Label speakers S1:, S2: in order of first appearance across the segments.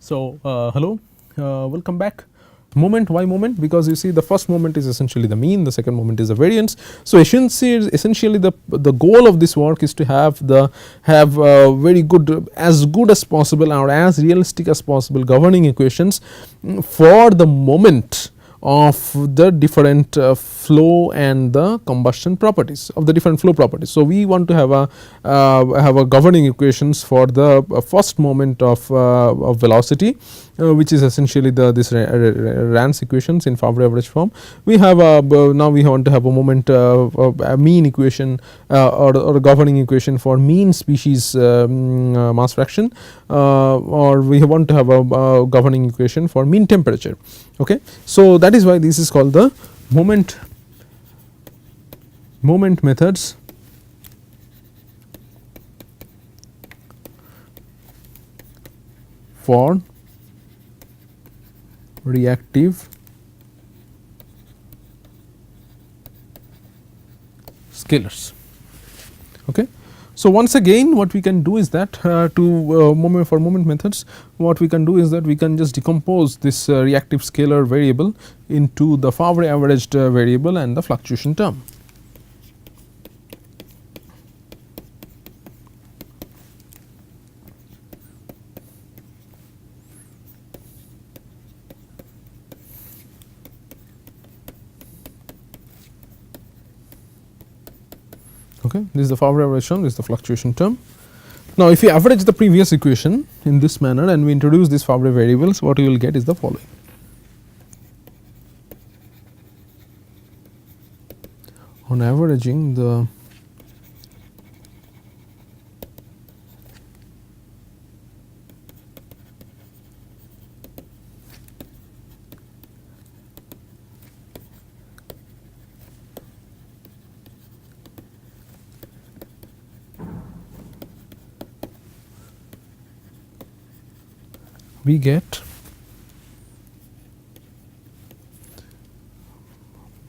S1: So, hello, welcome back. Moment, why moment? Because you see the first moment is essentially the mean, the second moment is the variance. So, essentially the goal of this work is to have very good, as good as possible or as realistic as possible governing equations for the moment of the different flow and the combustion properties of the different flow properties. So, we want to have a governing equations for the first moment of velocity, which is essentially this Rand's equations in Favre average form. We have now we want to have a moment a mean equation or a governing equation for mean species mass fraction, or we want to have a governing equation for mean temperature. Okay. So, that is why this is called the moment methods for reactive scalars. Okay. So, once again what we can do is that for moment methods, what we can do is that we can just decompose this reactive scalar variable into the Favre averaged variable and the fluctuation term. Okay. This is the Favre average term, this is the fluctuation term. Now, if we average the previous equation in this manner and we introduce these Favre variables, what you will get is the following. On averaging the we get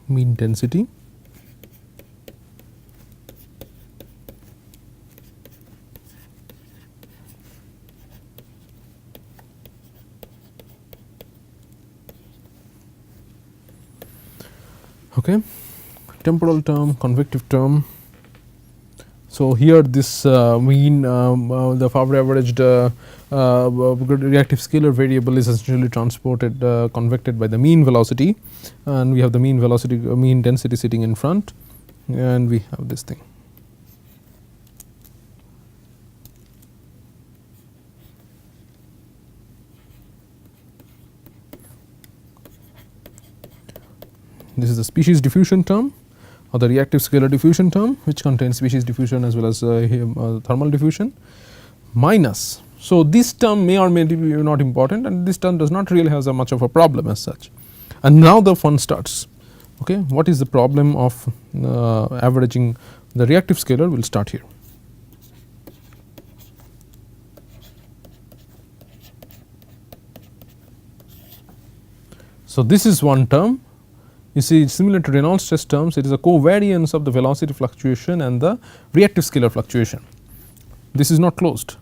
S1: mean density okay, temporal term, convective term. So, here this mean the Favre averaged reactive scalar variable is essentially transported convected by the mean velocity, and we have the mean velocity mean density sitting in front, and we have this thing. This is the species diffusion term or the reactive scalar diffusion term, which contains species diffusion as well as thermal diffusion, minus. So, this term may or may be not important, and this term does not really have much of a problem as such. And now the fun starts. Okay, what is the problem of averaging the reactive scalar? We will start here. So, this is one term. You see, similar to Reynolds stress terms, it is a covariance of the velocity fluctuation and the reactive scalar fluctuation. This is not closed.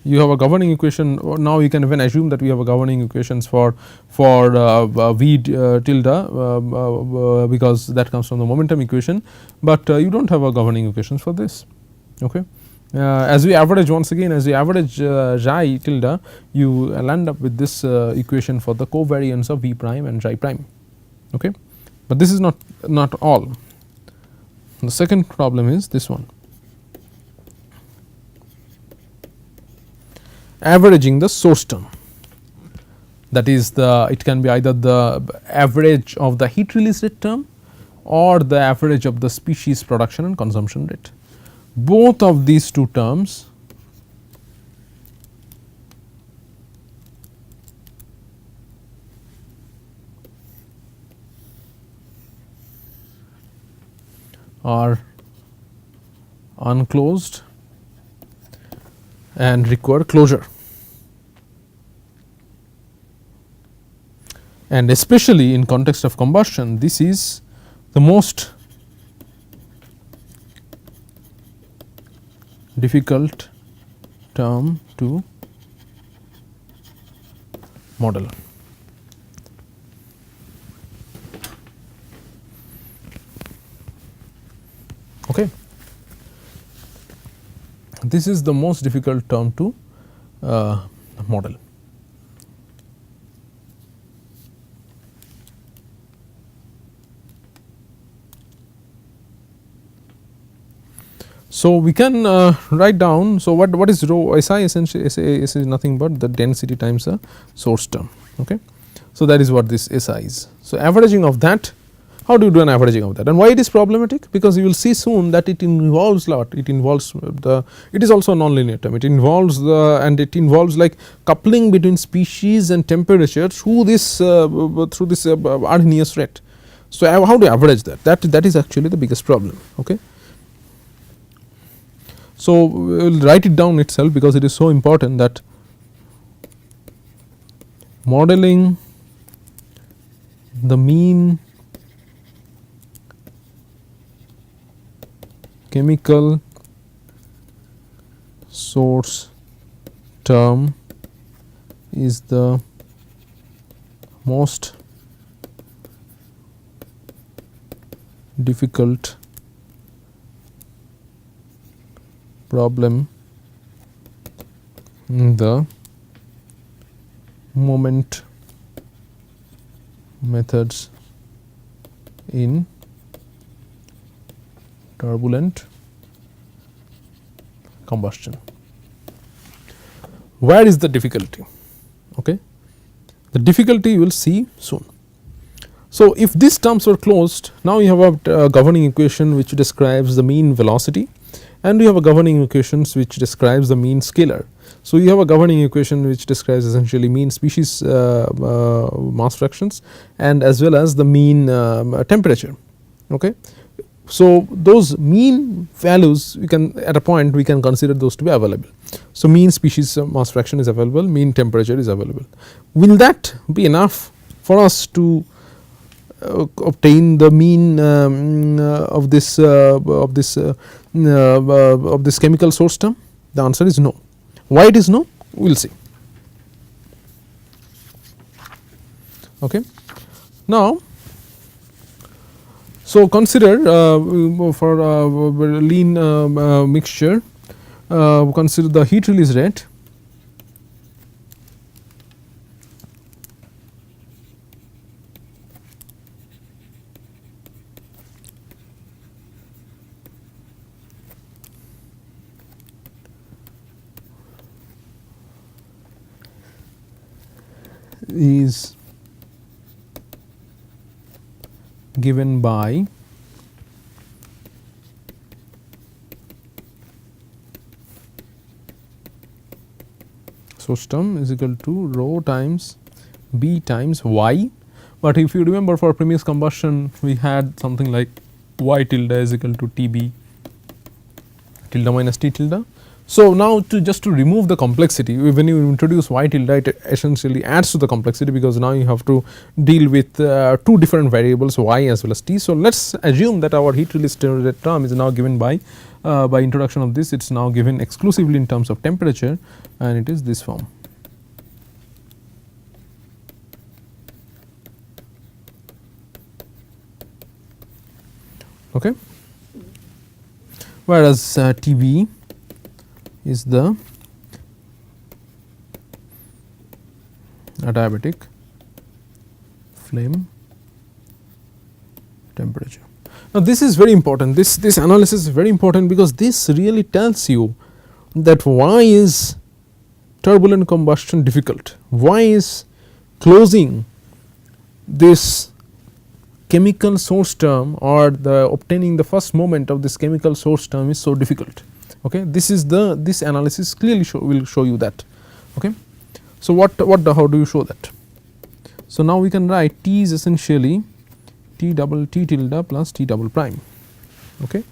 S1: You have a governing equation. Now you can even assume that we have a governing equations for v tilde because that comes from the momentum equation, but you do not have a governing equations for this. Okay. As we average, once again, as we average xi tilde, you will end up with this equation for the covariance of v prime and xi prime. Okay. But this is not all. The second problem is this one, averaging the source term, that is it can be either the average of the heat release rate term or the average of the species production and consumption rate. Both of these two terms are unclosed and require closure, and especially in context of combustion, this is the most difficult term to model. Okay. This is the most difficult term to model. So, we can write down. So, what is rho SI? Essentially SI is nothing but the density times the source term. Okay. So, that is what this SI is. So, averaging of that, how do you do an averaging of that, and why it is problematic? Because you will see soon that it involves lot, it involves it is also a nonlinear term, it involves it involves like coupling between species and temperature through this Arrhenius rate. So, how do you average that? That is actually the biggest problem. Okay. So, we will write it down itself because it is so important that modeling the mean chemical source term is the most difficult problem in the moment methods in turbulent combustion. Where is the difficulty? Okay. The difficulty you will see soon. So, if these terms were closed, now you have a governing equation which describes the mean velocity, and you have a governing equations which describes the mean scalar. So, you have a governing equation which describes essentially mean species mass fractions and as well as the mean temperature. Okay. So, those mean values we can at a point we can consider those to be available. So, mean species mass fraction is available, mean temperature is available. Will that be enough for us to obtain the mean of this chemical source term? The answer is no. Why it is no? We will see. Okay. Now, so consider for lean mixture, consider the heat release rate is given by source term is equal to rho times B times Y, but if you remember for previous combustion we had something like Y tilde is equal to TB tilde minus T tilde. So, now to remove the complexity, when you introduce Y tilde it essentially adds to the complexity, because now you have to deal with two different variables Y as well as T. So, let us assume that our heat release term is now given by introduction of this, it is now given exclusively in terms of temperature, and it is this form. Okay. Whereas TB is the adiabatic flame temperature. Now, this is very important, this analysis is very important, because this really tells you that why is turbulent combustion difficult, why is closing this chemical source term or the obtaining the first moment of this chemical source term is so difficult. Okay. This is this analysis clearly will show you that. Okay. So, how do you show that? So, now we can write T is essentially T tilde plus T double prime. Okay.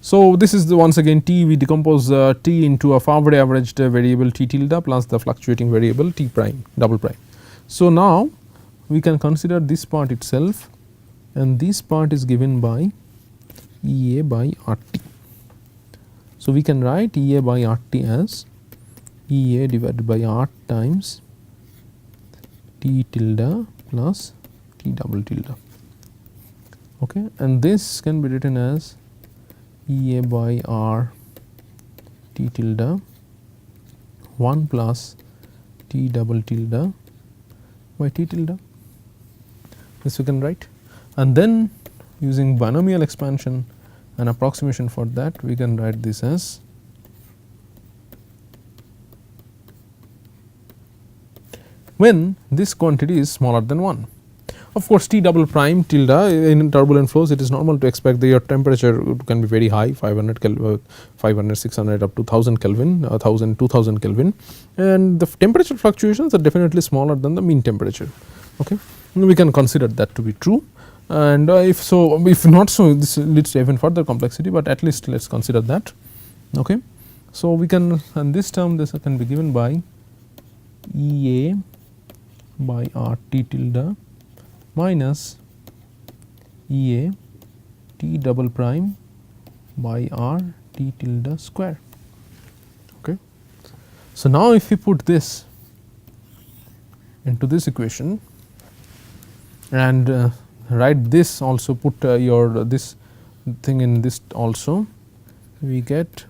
S1: So, this is the once again T, we decompose T into a Favre averaged variable T tilde plus the fluctuating variable T prime double prime. So, now we can consider this part itself, and this part is given by EA by RT. So, we can write EA by RT as EA divided by R times T tilde plus T double tilde. Okay, and this can be written as EA by R T tilde 1 plus T double tilde by T tilde. This we can write, and then using binomial expansion and approximation for that, we can write this as when this quantity is smaller than 1. Of course, T double prime tilde in turbulent flows, it is normal to expect that your temperature can be very high, 500 Kelvin, 500, 600 up to 1000 Kelvin, 1000, 2000 Kelvin, and the temperature fluctuations are definitely smaller than the mean temperature. Okay, we can consider that to be true, and if so, if not so, this leads to even further complexity, but at least let us consider that. Okay, so we can, and this term this can be given by EA by R T tilde minus EA T double prime by R T tilde square. Okay. So, now if we put this into this equation and write this also, put your this thing in this also, we get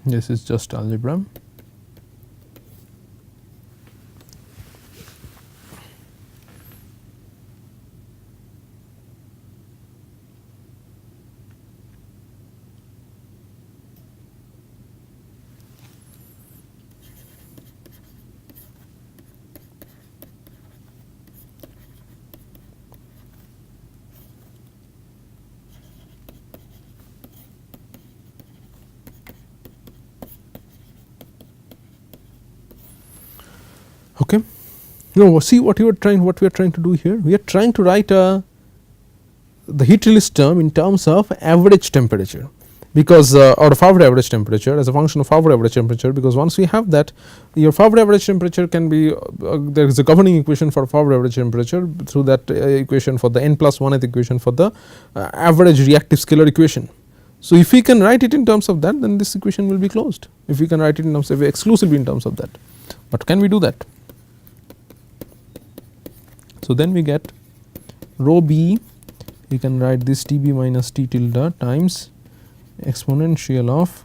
S1: this is just algebra. Okay. Now, see what we are trying to do here. We are trying to write the heat release term in terms of average temperature, because or Favre average temperature as a function of Favre average temperature, because once we have that, your Favre average temperature can be there is a governing equation for Favre average temperature through that equation for the n plus 1th equation for the average reactive scalar equation. So, if we can write it in terms of that, then this equation will be closed, if we can write it in terms of exclusively in terms of that. But can we do that? So, then we get rho b, we can write this T b minus T tilde times exponential of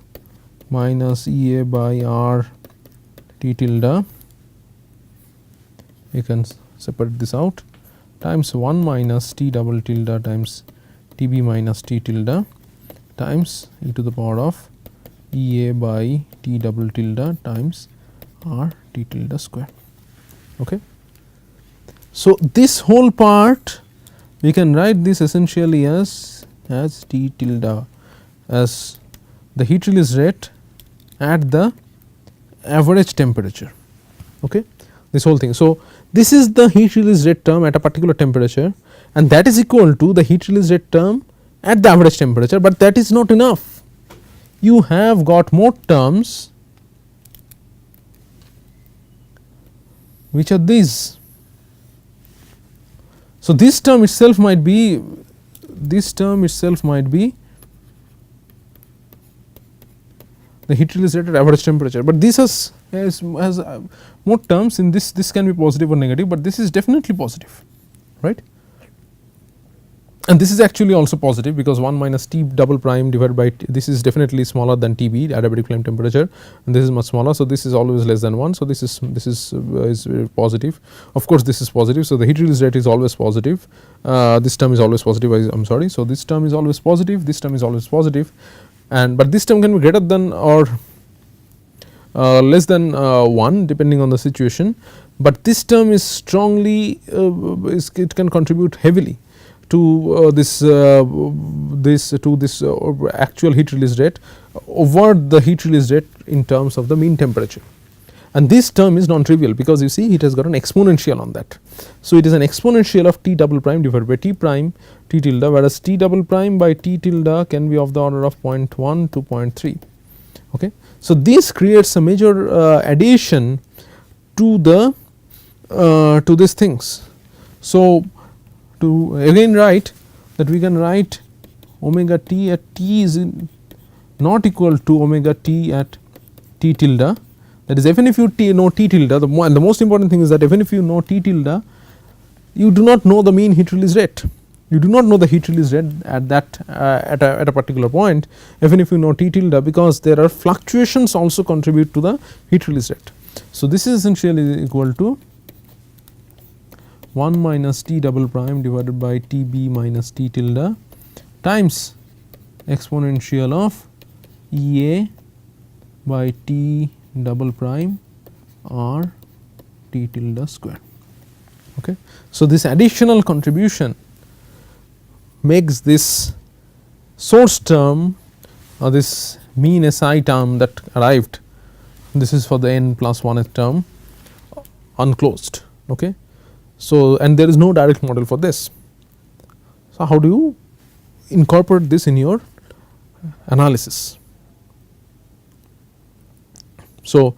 S1: minus E a by R T tilde, we can separate this out, times 1 minus T double tilde times T b minus T tilde times e to the power of E a by T double tilde times R T tilde square. Okay. So, this whole part we can write this essentially as T tilde as the heat release rate at the average temperature. Okay, this whole thing. So, this is the heat release rate term at a particular temperature, and that is equal to the heat release rate term at the average temperature, but that is not enough. You have got more terms which are these. So, this term itself might be the heat release rate at average temperature, but this has more terms in this. This can be positive or negative, but this is definitely positive, right. and this is actually also positive because 1 minus T double prime divided by this is definitely smaller than TB, adiabatic flame temperature, and this is much smaller. So, this is always less than 1. So, this is positive. Of course, this is positive. So, the heat release rate is always positive. This term is always positive, I am sorry. So, this term is always positive, this term is always positive, and but this term can be greater than or less than 1 depending on the situation, but this term is strongly it can contribute heavily to this actual heat release rate over the heat release rate in terms of the mean temperature, and this term is non-trivial because you see it has got an exponential on that. So, it is an exponential of T double prime divided by T prime T tilde, whereas T double prime by T tilde can be of the order of 0.1 to 0.3. Okay. So, this creates a major addition to the to these things. So, to again write that we can write omega t at t is not equal to omega t at T tilde, that is even if you know T tilde, and the most important thing is that even if you know T tilde, you do not know the mean heat release rate. You do not know the heat release rate at that at a particular point, even if you know T tilde, because there are fluctuations also contribute to the heat release rate. So, this is essentially equal to 1 minus T double prime divided by Tb minus T tilde times exponential of Ea by T double prime r T tilde square. Okay. So, this additional contribution makes this source term or this mean SI term that arrived, this is for the n plus 1th term, unclosed. Okay. So, and there is no direct model for this. So, how do you incorporate this in your analysis? So,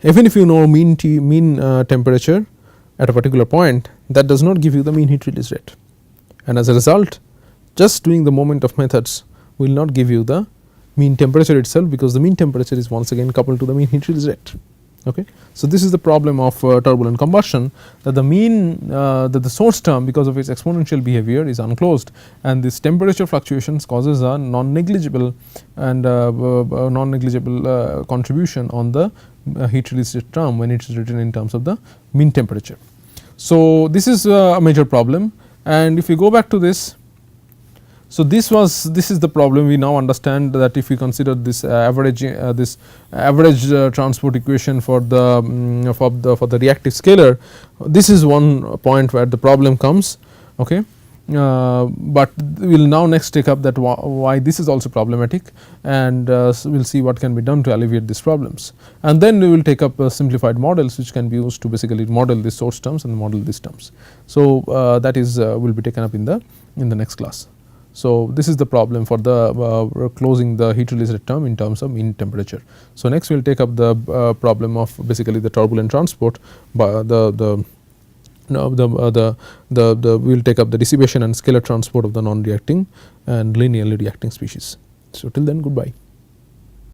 S1: even if you know mean temperature at a particular point, that does not give you the mean heat release rate, and as a result just doing the moment of methods will not give you the mean temperature itself, because the mean temperature is once again coupled to the mean heat release rate. Okay. So, this is the problem of turbulent combustion, that the mean that the source term because of its exponential behavior is unclosed, and this temperature fluctuations causes a non-negligible and non-negligible contribution on the heat release rate term when it is written in terms of the mean temperature. So, this is a major problem, and if you go back to this. So, this is the problem. We now understand that if we consider this average transport equation for the reactive scalar, this is one point where the problem comes. Okay. But we will now next take up that why this is also problematic, and so we will see what can be done to alleviate these problems, and then we will take up simplified models which can be used to basically model the source terms and model these terms. So, that is will be taken up in the next class. So, this is the problem for the closing the heat release rate term in terms of mean temperature. So, next we will take up the problem of basically the turbulent transport, we will take up the dissipation and scalar transport of the non reacting and linearly reacting species. So, till then goodbye.